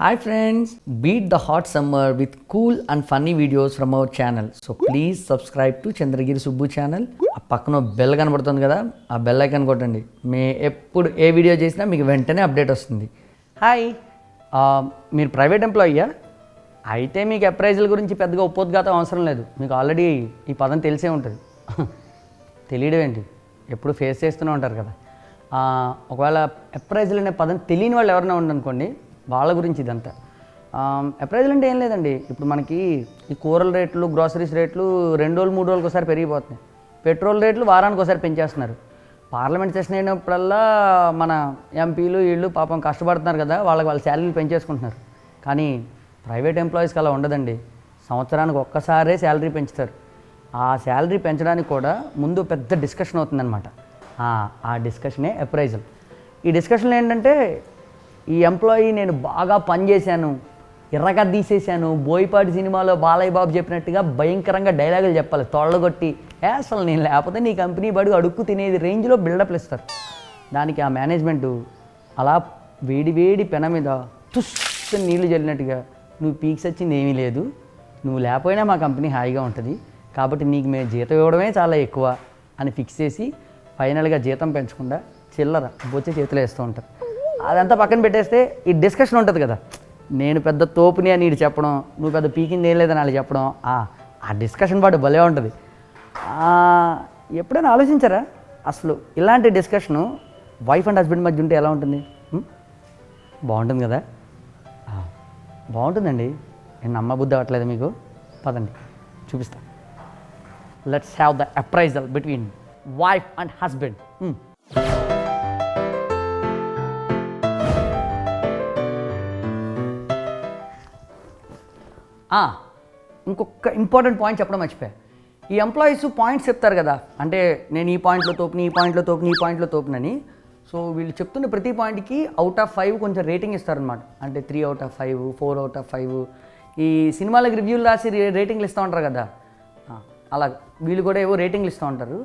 Hi friends, beat the hot summer with cool and funny videos from our channel. So please subscribe to Chandragiri Subbu channel. ఆ పక్కన bell కనబడుతుంది కదా, ఆ bell icon కొట్టండి. ఎప్పుడు ఏ video చేసినా మీకు వెంటనే అప్డేట్ వస్తుంది. హాయ్, మీరు ప్రైవేట్ ఎంప్లాయీయా? అయితే మీకు అప్రైజల్ గురించి పెద్దగా ఉపోద్ఘాతం అవసరం లేదు. మీకు ఆల్రెడీ ఈ పదం తెలిసే ఉంటుంది. తెలియడం ఏంటి, ఎప్పుడు ఫేస్ చేస్తూనే ఉంటారు కదా. ఒకవేళ అప్రైజల్ అనే పదం తెలియని వాళ్ళు ఎవరైనా ఉండనుకోండి, వాళ్ళ గురించి ఇదంతా. అప్రైజల్ అంటే ఏం లేదండి, ఇప్పుడు మనకి ఈ కూరల రేట్లు, గ్రాసరీస్ రేట్లు 2 రోజులు 3 రోజులకు ఒకసారి పెరిగిపోతున్నాయి. పెట్రోల్ రేట్లు వారానికి ఒకసారి పెంచేస్తున్నారు. పార్లమెంట్ సెషన్ అయినప్పుడల్లా మన ఎంపీలు వీళ్ళు పాపం కష్టపడుతున్నారు కదా, వాళ్ళ శాలరీలు పెంచేసుకుంటున్నారు. కానీ ప్రైవేట్ ఎంప్లాయీస్కి అలా ఉండదండి. సంవత్సరానికి ఒక్కసారే శాలరీ పెంచుతారు. ఆ శాలరీ పెంచడానికి కూడా ముందు పెద్ద డిస్కషన్ అవుతుందన్నమాట. ఆ డిస్కషనే అప్రైజల్. ఈ డిస్కషన్లో ఏంటంటే, ఈ ఎంప్లాయీ నేను బాగా పనిచేశాను, ఎర్రగా తీసేశాను, బోయపాటి సినిమాలో బాలయ్య బాబు చెప్పినట్టుగా భయంకరంగా డైలాగులు చెప్పాలి తొళ్ళగొట్టి, అసలు నేను లేకపోతే నీ కంపెనీ బడుగు అడుక్కు తినేది రేంజ్లో బిల్డప్లు ఇస్తారు. దానికి ఆ మేనేజ్మెంటు అలా వేడి పెన మీద తుస్సు నీళ్లు చల్లినట్టుగా, నువ్వు పీక్స్ వచ్చింది ఏమీ లేదు, నువ్వు లేకపోయినా మా కంపెనీ హాయిగా ఉంటుంది, కాబట్టి నీకు మేము జీతం ఇవ్వడమే చాలా ఎక్కువ అని ఫిక్స్ చేసి ఫైనల్గా జీతం పెంచకుండా చిల్లర బొచ్చే చేతిలో వేస్తూ ఉంటారు. అదంతా పక్కన పెట్టేస్తే ఈ డిస్కషన్ ఉంటుంది కదా, నేను పెద్ద తోపుని అని నీడు చెప్పడం, నువ్వు పెద్ద పీకింది ఏం లేదని వాళ్ళు చెప్పడం, ఆ డిస్కషన్ పాటు భలే ఉంటుంది. ఎప్పుడైనా ఆలోచించారా అసలు ఇలాంటి డిస్కషను వైఫ్ అండ్ హస్బెండ్ మధ్య ఉంటే ఎలా ఉంటుంది? బాగుంటుంది కదా, బాగుంటుందండి. నేను నమ్మ బుద్ధి అవ్వట్లేదు మీకు, పదండి చూపిస్తా. Let's have the appraisal between wife and husband. ఇంకొక ఇంపార్టెంట్ పాయింట్ చెప్పడం మర్చిపోయా. ఈ ఎంప్లాయీస్ పాయింట్స్ చెప్తారు కదా, అంటే నేను ఈ పాయింట్లో తోపుని, ఈ పాయింట్లో తోపుని, ఈ పాయింట్లో తోపునని. సో వీళ్ళు చెప్తున్న ప్రతి పాయింట్కి అవుట్ ఆఫ్ 5 కొంచెం రేటింగ్ ఇస్తారనమాట. అంటే 3 out of 5, 4 out of 5. ఈ సినిమాలకు రివ్యూలు రాసి రేటింగ్లు ఇస్తూ ఉంటారు కదా, అలా వీళ్ళు కూడా ఏవో రేటింగ్లు ఇస్తూ ఉంటారు.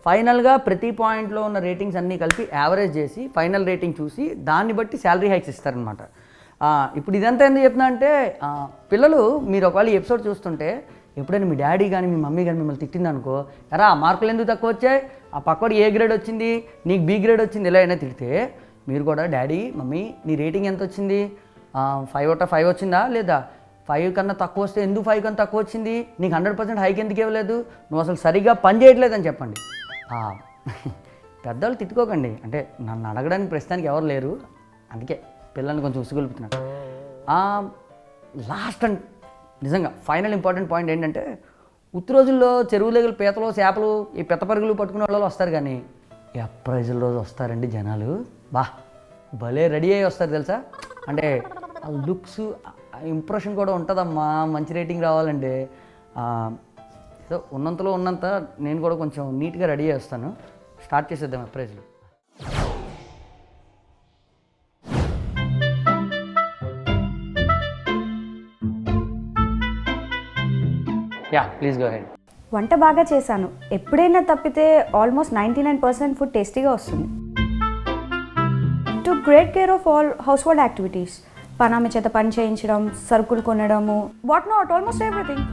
ఫైనల్గా ప్రతి పాయింట్లో ఉన్న రేటింగ్స్ అన్నీ కలిపి యావరేజ్ చేసి ఫైనల్ రేటింగ్ చూసి దాన్ని బట్టి శాలరీ హైక్స్ ఇస్తారనమాట. ఇప్పుడు ఇదంతా ఎందుకు చెప్తున్నా అంటే, పిల్లలు మీరు ఒకవేళ ఈ ఎపిసోడ్ చూస్తుంటే ఎప్పుడైనా మీ డాడీ కానీ మీ మమ్మీ కానీ మిమ్మల్ని తిట్టిందనుకో, ఎరా మార్కులు ఎందుకు తక్కువ వచ్చాయి, ఆ పక్కవాడు ఏ గ్రేడ్ వచ్చింది, నీకు బి గ్రేడ్ వచ్చింది, ఇలా అయినా తిడితే మీరు కూడా డాడీ మమ్మీ నీ రేటింగ్ ఎంత వచ్చింది, 5 out of 5 వచ్చిందా లేదా, 5 కన్నా తక్కువ వస్తే ఎందుకు 5 కన్నా తక్కువ వచ్చింది, నీకు 100% హైక్ ఎందుకు ఇవ్వలేదు, నువ్వు అసలు సరిగ్గా పని చేయట్లేదని చెప్పండి. పెద్దవాళ్ళు తిట్టుకోకండి, అంటే నన్ను అడగడానికి ప్రస్తుతానికి ఎవరు లేరు, అందుకే పిల్లల్ని కొంచెం ఉసుగొలుపుతున్నాను. లాస్ట్ అండ్ నిజంగా ఫైనల్ ఇంపార్టెంట్ పాయింట్ ఏంటంటే, ఉత్తి రోజుల్లో చెరువు దగ్గర పీతలు, చేపలు, ఈ పెద్ద పరుగులు పట్టుకునే వాళ్ళు వస్తారు, కానీ ఈ అప్రైజల్ రోజు వస్తారండి జనాలు, భలే రెడీ అయ్యి వస్తారు తెలుసా. అంటే ఆ లుక్స్, ఇంప్రెషన్ కూడా ఉంటుందమ్మా మంచి రేటింగ్ రావాలంటే. ఏదో ఉన్నంతలో ఉన్నంత నేను కూడా కొంచెం నీట్గా రెడీ చేస్తాను. స్టార్ట్ చేసేద్దాం అప్రైజల్. Please go head. వంట బాగా చేశాను, ఎప్పుడైనా తప్పితే ఆల్మోస్ట్ 99% ఫుడ్ టేస్టీగా వస్తుంది. To great care of all household activities, పనామె చేత పని చేయించడం, సరుకులు కొనడము, వాట్ నాట్, ఆల్మోస్ట్ ఎవ్రీథింగ్.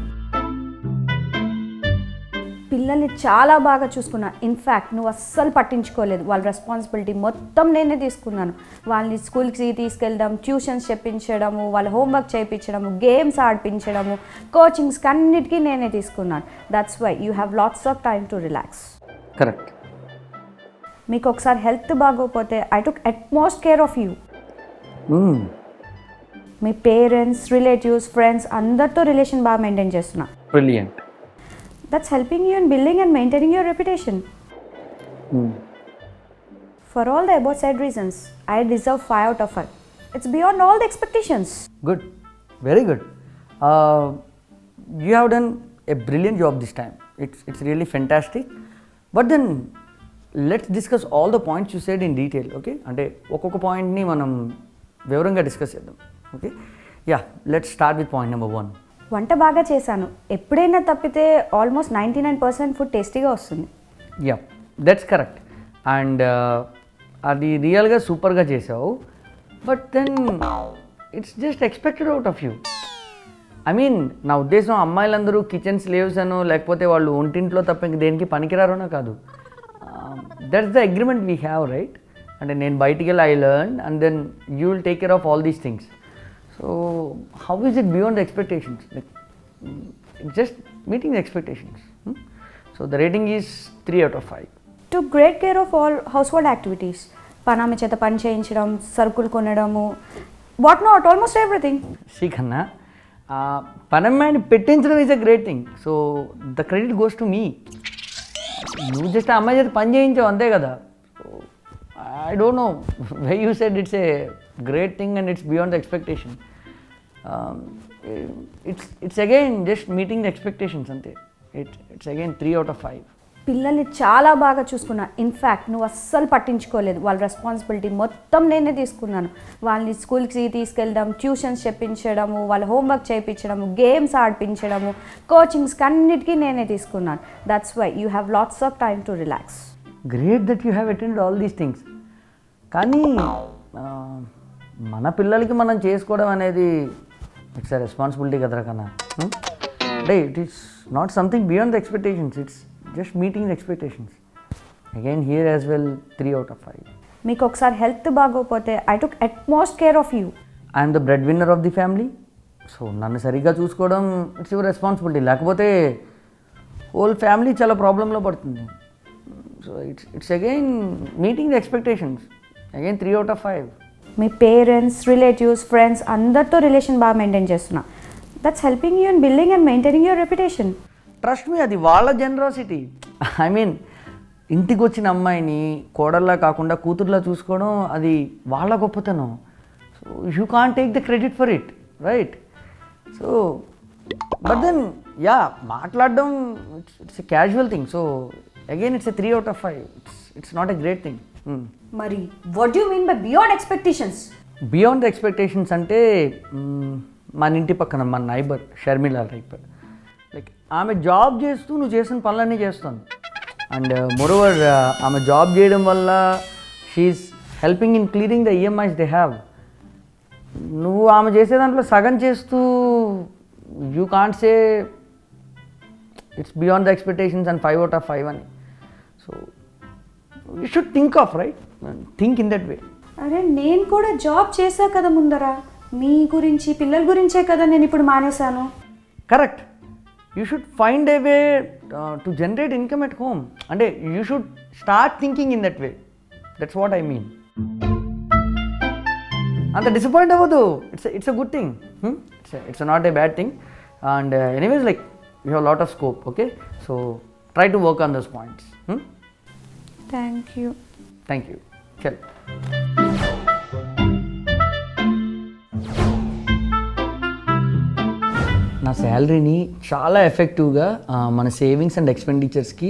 పిల్లల్ని చాలా బాగా చూసుకున్నా, ఇన్ఫ్యాక్ట్ నువ్వు అస్సలు పట్టించుకోలేదు, వాళ్ళ రెస్పాన్సిబిలిటీ మొత్తం నేనే తీసుకున్నాను. వాళ్ళని స్కూల్కి తీసుకెళ్ళడం, ట్యూషన్స్ చెప్పించడము, వాళ్ళ హోంవర్క్ చేయించడము, గేమ్స్ ఆడిపించడము, కోచింగ్స్కి అన్నిటికీ నేనే తీసుకున్నాను. That's why you have lots of time to relax. Correct. మీకు ఒకసారి హెల్త్ బాగోకపోతే I took utmost care of you. మీ పేరెంట్స్, రిలేటివ్స్, ఫ్రెండ్స్ అందరితో రిలేషన్ బాగా మెయింటైన్ చేస్తున్నా. Brilliant. That's helping you in building and maintaining your reputation. For all the above said reasons, I deserve 5 out of 5. It's beyond all the expectations. Good. Very good. You have done a brilliant job this time. It's really fantastic. But then let's discuss all the points you said in detail, okay? అంటే ఒక్కొక్క పాయింట్ని మనం వివరంగా discuss చేద్దాం, okay? Let's start with point number 1. వంట బాగా చేశాను, ఎప్పుడైనా తప్పితే ఆల్మోస్ట్ 99% ఫుడ్ టేస్టీగా వస్తుంది. That's correct. అండ్ అది రియల్గా సూపర్గా చేసావు. But then it's just expected out of you. I mean నా ఉద్దేశం అమ్మాయిలందరూ కిచెన్ స్లేవ్స్ అనో లేకపోతే వాళ్ళు ఒంటింట్లో తప్ప ఇంక దేనికి పనికిరారోనో కాదు. That's the agreement we have, right? అంటే నేను బయటికి వెళ్ళి I learn and then you will take care of all these things. So how is it beyond the expectations? Like just meeting the expectations. So the rating is 3/5. Took great care of all household activities. పనామె చేత పని చేయించడం, సరుకులు కొనడము, what not, almost everything. కన్నా పనమ్మాయిని పెట్టించడం is a great thing. So the credit goes to me. నువ్వు జస్ట్ ఆ అమ్మాయి చేత పని చేయించావు అంతే కదా. I don't know why you said it's a great thing and it's beyond the expectation. It's again just meeting the expectations అంతే. It's again 3/5. పిల్లల్ని చాలా బాగా చూసుకున్నా. ఇన్ఫ్యాక్ట్ నువ్వు అస్సలు పట్టించుకోలేదు. వాళ్ళ రెస్పాన్సిబిలిటీ మొత్తం నేనే తీసుకున్నాను. వాళ్ళని స్కూల్కి తీసుకెళ్ళడం, ట్యూషన్స్ చెప్పించడము, వాళ్ళ హోంవర్క్ చేయించడము, గేమ్స్ ఆడిపించడము, కోచింగ్స్కి అన్నిటికీ నేనే తీసుకున్నాను. That's why you have lots of time to relax. Great that you have attended all these things. కానీ మన పిల్లలకి మనం చేసుకోవడం అనేది ఇట్స్ అ రెస్పాన్సిబిలిటీ కదరా కన్నా. అంటే it is not something beyond the expectations. It's just meeting the expectations. Again here as well 3/5. మీకు ఒకసారి హెల్త్ బాగోకపోతే I took utmost care of you. I'm the breadwinner of the family. So నన్ను సరిగ్గా చూసుకోవడం it's your responsibility. లేకపోతే whole family చాలా ప్రాబ్లంలో పడుతుంది. So it's again meeting the expectations. Again 3/5. మీ పేరెంట్స్, రిలేటివ్స్, ఫ్రెండ్స్ అందరితో రిలేషన్ బాగా మెయింటైన్ చేస్తున్నా. That's helping you in building and maintaining your reputation. Trust మీ, అది వాళ్ళ జనరాసిటీ. ఐ మీన్ ఇంటికి వచ్చిన అమ్మాయిని కోడల్లా కాకుండా కూతుర్లా చూసుకోవడం అది వాళ్ళ గొప్పతనం. So you can't take the credit for it, right? So but then yeah మాట్లాడడం it's a casual thing. So again it's a 3/5. It's not a great thing. మరి what you mean by beyond expectations? Beyond expectations అంటే మన ఇంటి పక్కన మన neighbour Sharmila type. Like ఆమె job చేస్తూ నువ్వు చేసిన పనులన్నీ చేస్తాను. అండ్ మోరోవర్ ఆమె జాబ్ చేయడం వల్ల she is helping in clearing the EMIs they have. నువ్వు ఆమె చేసే దాంట్లో సగం చేస్తూ you can't say it's beyond the expectations and 5/5 అని. So you should think of, right? Think in that way. అరే నేను కూడా జాబ్ చేశా కదా ముందర. మీ గురించి, పిల్లల గురించే కదా నేను ఇప్పుడు మానేశాను. Correct. You should find a way to generate income at home. And you should start thinking in that way. That's what I mean. And the disappoint avadu, it's a good thing. It's not a bad thing. And anyways, like you have a lot of scope, okay? So try to work on those points. Thank you. Thank you. Chal. నా శాలరీని చాలా ఎఫెక్టివ్గా మన savings and ఎక్స్పెండిచర్స్కి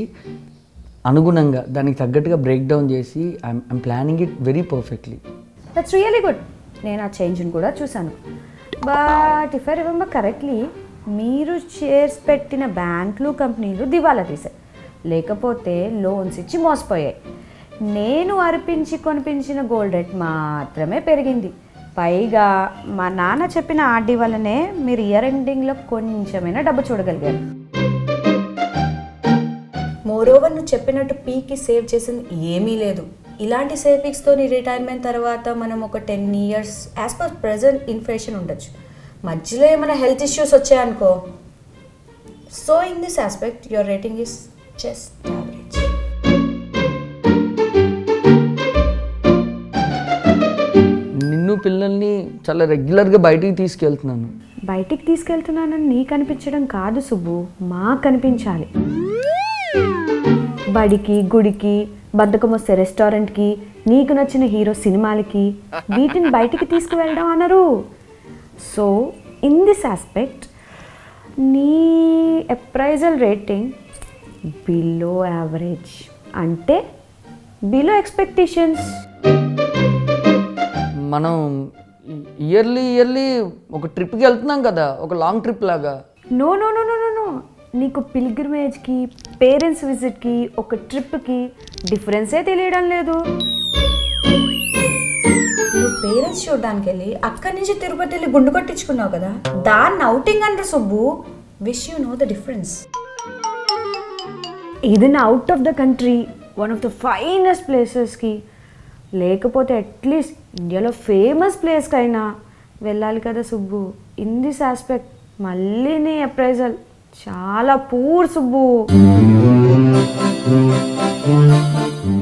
అనుగుణంగా దానికి తగ్గట్టుగా break down చేసి I'm planning it very perfectly. That's really good. నేను ఆ చేంజ్ని కూడా చూశాను. But if I remember correctly మీరు షేర్స్ పెట్టిన బ్యాంకులు, కంపెనీలు దివాలా తీసాయి, లేకపోతే లోన్స్ ఇచ్చి మోసపోయాయి. నేను అర్పించి కొనిపించిన గోల్డ్ రేట్ మాత్రమే పెరిగింది. పైగా మా నాన్న చెప్పిన ఆర్డీ వల్లనే మీరు ఇయర్ ఎండింగ్లో కొంచెమైనా డబ్బు చూడగలిగారు. మోరోవర్ నువ్వు చెప్పినట్టు పీకి సేవ్ చేసింది ఏమీ లేదు. ఇలాంటి సేవింగ్స్తో నీ రిటైర్మెంట్ తర్వాత మనం ఒక 10 years as per present inflation ఉండొచ్చు. మధ్యలో ఏమైనా హెల్త్ ఇష్యూస్ వచ్చాయనుకో, so in this aspect your rating is just average. నిన్ను పిల్లల్ని చాలా రెగ్యులర్గా బయటికి తీసుకెళ్తున్నాను. బయటికి తీసుకెళ్తున్నానని నీకు అనిపించడం కాదు సుబ్బు, మాకు కనిపించాలి. బడికి, గుడికి, బద్ధకం వస్తే రెస్టారెంట్కి, నీకు నచ్చిన హీరో సినిమాలకి, వీటిని బయటికి తీసుకువెళ్ళడం అనరు. సో ఇన్ దిస్ ఆస్పెక్ట్ నీ అప్రైజల్ రేటింగ్ బిలో యావరేజ్, అంటే బిలో ఎక్స్పెక్టేషన్స్. మనం ఇయర్లీ ఒక ట్రిప్కి వెళ్తున్నాం కదా, ఒక లాంగ్ ట్రిప్ లాగా. No no no no no no నీకు పిల్గ్రిమేజ్కి, పేరెంట్స్ విజిట్కి, ఒక ట్రిప్కి డిఫరెన్సే తెలియడం లేదు. నువ్వు పేరెంట్స్ చూడడానికి వెళ్ళి అక్కడి నుంచి తిరుపతి వెళ్ళి గుండు కొట్టించుకున్నావు కదా, దాన్ని అవుటింగ్ అంటారు Subbu. Wish you know the difference. ఏదైనా out of the country one of the finest ప్లేసెస్కి, లేకపోతే అట్లీస్ట్ ఇండియాలో ఫేమస్ ప్లేస్కి అయినా వెళ్ళాలి కదా సుబ్బు. ఇన్ దిస్ ఆస్పెక్ట్ మళ్ళీ నీ అప్రైజల్ చాలా పూర్ సుబ్బు.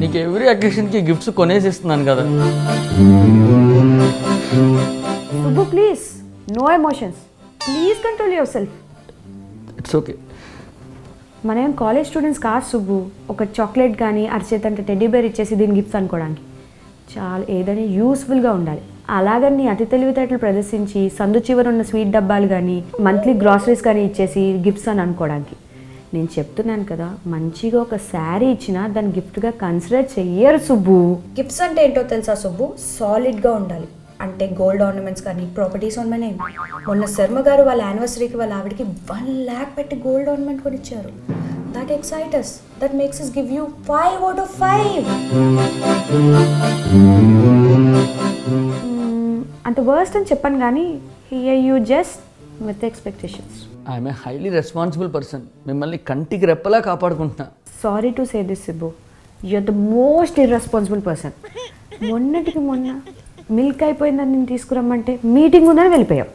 నీకు ఎవ్రీ అకేషన్కి గిఫ్ట్స్ కొనేసి ఇస్తున్నాను కదా. Subbu please, no emotions, please control yourself. It's okay. మనం కాలేజ్ స్టూడెంట్స్ కాదు సుబ్బు, ఒక చాక్లెట్ కానీ అరిచేత అంటే టెడ్డీ బేర్ ఇచ్చేసి దీన్ని గిఫ్ట్స్ అనుకోవడానికి. చాలా ఏదైనా యూస్ఫుల్గా ఉండాలి. అలాగని నీ అతి తెలివితేటలు ప్రదర్శించి సందు చివర ఉన్న స్వీట్ డబ్బాలు కానీ మంత్లీ గ్రాసరీస్ కానీ ఇచ్చేసి గిఫ్ట్స్ అని అనుకోవడానికి. నేను చెప్తున్నాను కదా, మంచిగా ఒక శారీ ఇచ్చినా దాన్ని గిఫ్ట్గా కన్సిడర్ చెయ్యరు సుబ్బు. గిఫ్ట్స్ అంటే ఏంటో తెలుసా సుబ్బు? సాలిడ్గా ఉండాలి. అంటే గోల్డ్ ఆర్నమెంట్స్ కానీ ప్రాపర్టీస్ ఆన్ మొన్న శర్మ గారు వాళ్ళ యానివర్సరీకి వాళ్ళ ఆవిడకి 1 lakh పెట్టి గోల్డ్ ఆర్నమెంట్ కొని ఇచ్చారు. That excite us, that makes us give you 5 out of 5. అంత వర్స్ట్ అని చెప్పాను కానీ here you just with expectations. I'm a highly responsible person. మిమ్మల్ని కంటికి రెప్పలా కాపాడుకుంటున్నా. Sorry to say this Sibbu, you're the most irresponsible person. మొన్నటికి మొన్న మిల్క్ అయిపోయిందని నేను తీసుకురమ్మంటే మీటింగ్ ఉందని వెళ్ళిపోయావు.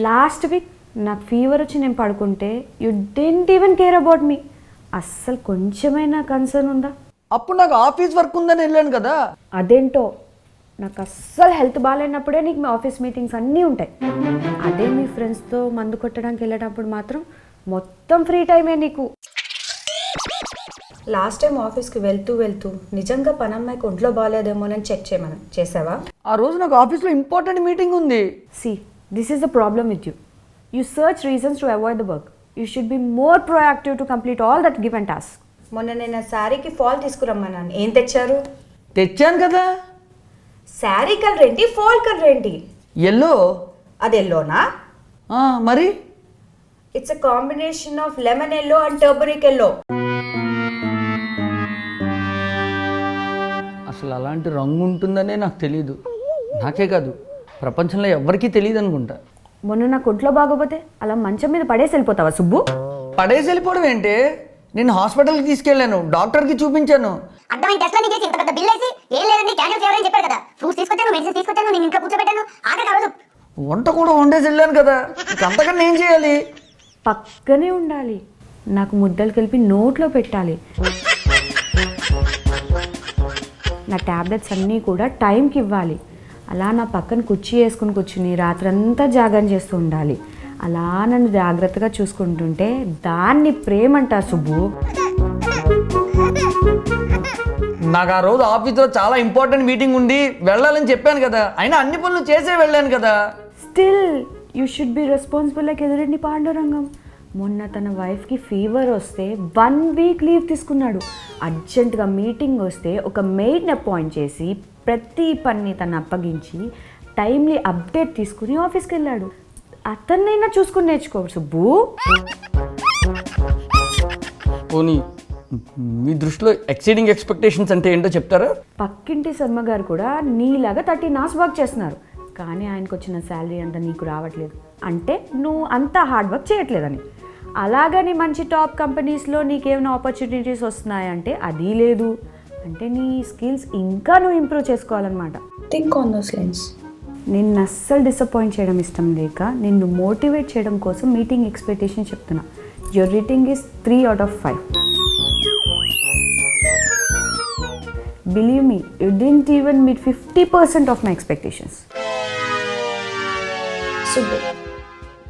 లాస్ట్ వీక్ నాకు ఫీవర్ వచ్చి నేను పడుకుంటే you didn't even care about me. అస్సలు కొంచెమైనా కన్సర్న్ ఉందా? అప్పుడు నాకు ఆఫీస్ వర్క్ ఉందని వెళ్ళాను కదా. అదేంటో, నాకు అస్సలు హెల్త్ బాగాలేనప్పుడే నీకు మీ ఆఫీస్ మీటింగ్స్ అన్నీ ఉంటాయి. అదే మీ ఫ్రెండ్స్తో మందు కొట్టడానికి వెళ్ళేటప్పుడు మాత్రం మొత్తం ఫ్రీ టైమే నీకు. లాస్ట్ టైం ఆఫీస్కి వెళ్తూ నిజంగా పనమ్మాయికి ఒంట్లో బాగాలేదేమోనని చెక్ చేయమని చేసావా? ఆ రోజు నాకు ఆఫీస్లో ఇంపార్టెంట్ మీటింగ్ ఉంది. See, this is the problem with you. You search reasons to avoid the work. You should be more proactive to complete all that give and task. మొన్న నేను శారీకి ఫాల్ తీసుకురమ్మన్నాను, ఏం తెచ్చారు? తెచ్చాను కదా. శారీ కలర్ ఏంటి, ఫాల్ కలర్ ఏంటి? ఎల్లో. అది ఎల్లోనా? మరి it's a combination of lemon yellow and turmeric yellow. అసలు అలాంటి రంగు ఉంటుందనే నాకు తెలీదు. నాకే కాదు, ప్రపంచంలో ఎవరికీ తెలియదు అనుకుంటా. మొన్న నాకు ఒంట్లో బాగోపోతే అలా మంచం మీద పడేసి వెళ్ళిపోతావా సుబ్బు? పడేసి వెళ్ళిపోవడం ఏంటి? నేను హాస్పిటల్కి తీసుకెళ్ళాను, డాక్టర్కి చూపించాను. అర్థమైన టెస్ట్లన్నీ చేసి ఇంత పెద్ద బిల్ వేసి ఏం లేదండి క్యాన్సర్ ఫీవర్ అని చెప్పారు కదా. ఫ్రూట్స్ తీసుకొచ్చాను, మెడిసిన్ తీసుకొచ్చాను, నేను ఇంట్లో కూర్చోబెట్టాను. ఆఖరికి ఆ రోజు వంట కూడా వండేసి వెళ్ళాను కదా. అంతకన్నా ఏం చేయాలి? పక్కనే ఉండాలి, నాకు ముద్దలు కలిపి నోట్లో పెట్టాలి. నా ట్యాబ్లెట్స్ అన్నీ కూడా టైంకి ఇవ్వాలి. అలా నా పక్కన కుర్చీ వేసుకుని కూర్చుని రాత్రంతా జాగరణ చేస్తూ ఉండాలి. అలా నన్ను జాగ్రత్తగా చూసుకుంటుంటే దాన్ని ప్రేమ అంటారు సుబ్బు. నాకు ఆ రోజు ఆఫీస్లో చాలా ఇంపార్టెంట్ మీటింగ్ ఉండి వెళ్ళాలని చెప్పాను కదా. అయినా అన్ని పనులు చేసే వెళ్ళాను కదా. Still you should be responsible like Edureddy Pandurangam. మొన్న తన వైఫ్కి ఫీవర్ వస్తే 1 week లీవ్ తీసుకున్నాడు. అర్జెంటుగా మీటింగ్ వస్తే ఒక మెయిడ్ని అపాయింట్ చేసి ప్రతి పని తను అప్పగించి టైమ్లీ అప్డేట్ తీసుకుని ఆఫీస్కి వెళ్ళాడు. అతన్నైనా చూసుకుని నేర్చుకో సుబ్బు. పోనీ మీ దృష్టిలో ఎక్సీడింగ్ ఎక్స్పెక్టేషన్స్ అంటే ఏంటో చెప్తారా? పక్కింటి శర్మ గారు కూడా నీలాగా 13 hours వర్క్ చేస్తున్నారు, కానీ ఆయనకు వచ్చిన శాలరీ అంతా నీకు రావట్లేదు. అంటే నువ్వు అంతా హార్డ్ వర్క్ చేయట్లేదని. అలాగని మంచి టాప్ కంపెనీస్లో నీకేమైనా ఆపర్చునిటీస్ వస్తున్నాయంటే అది లేదు. అంటే నీ స్కిల్స్ ఇంకా నువ్వు ఇంప్రూవ్ చేసుకోవాలన్నమాట. Think on those lines. నిన్ను అస్సలు డిసప్పాయింట్ చేయడం ఇష్టం లేక నిన్ను మోటివేట్ చేయడం కోసం మీటింగ్ ఎక్స్పెక్టేషన్ చెప్తున్నా. Your rating is 3 out of 5. Believe me, you didn't even meet 50% of my expectations. Subbu,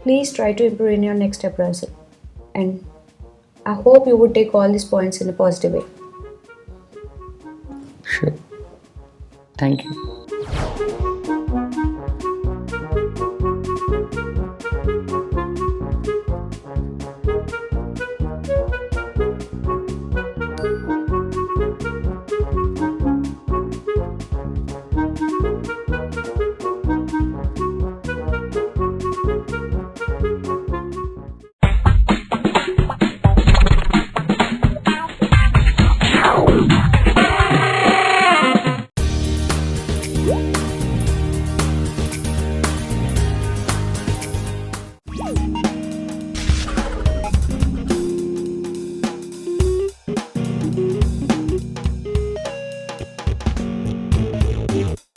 please try to improve in your next appraisal. And I hope you would take all these points in a positive way. Sure. Thank you.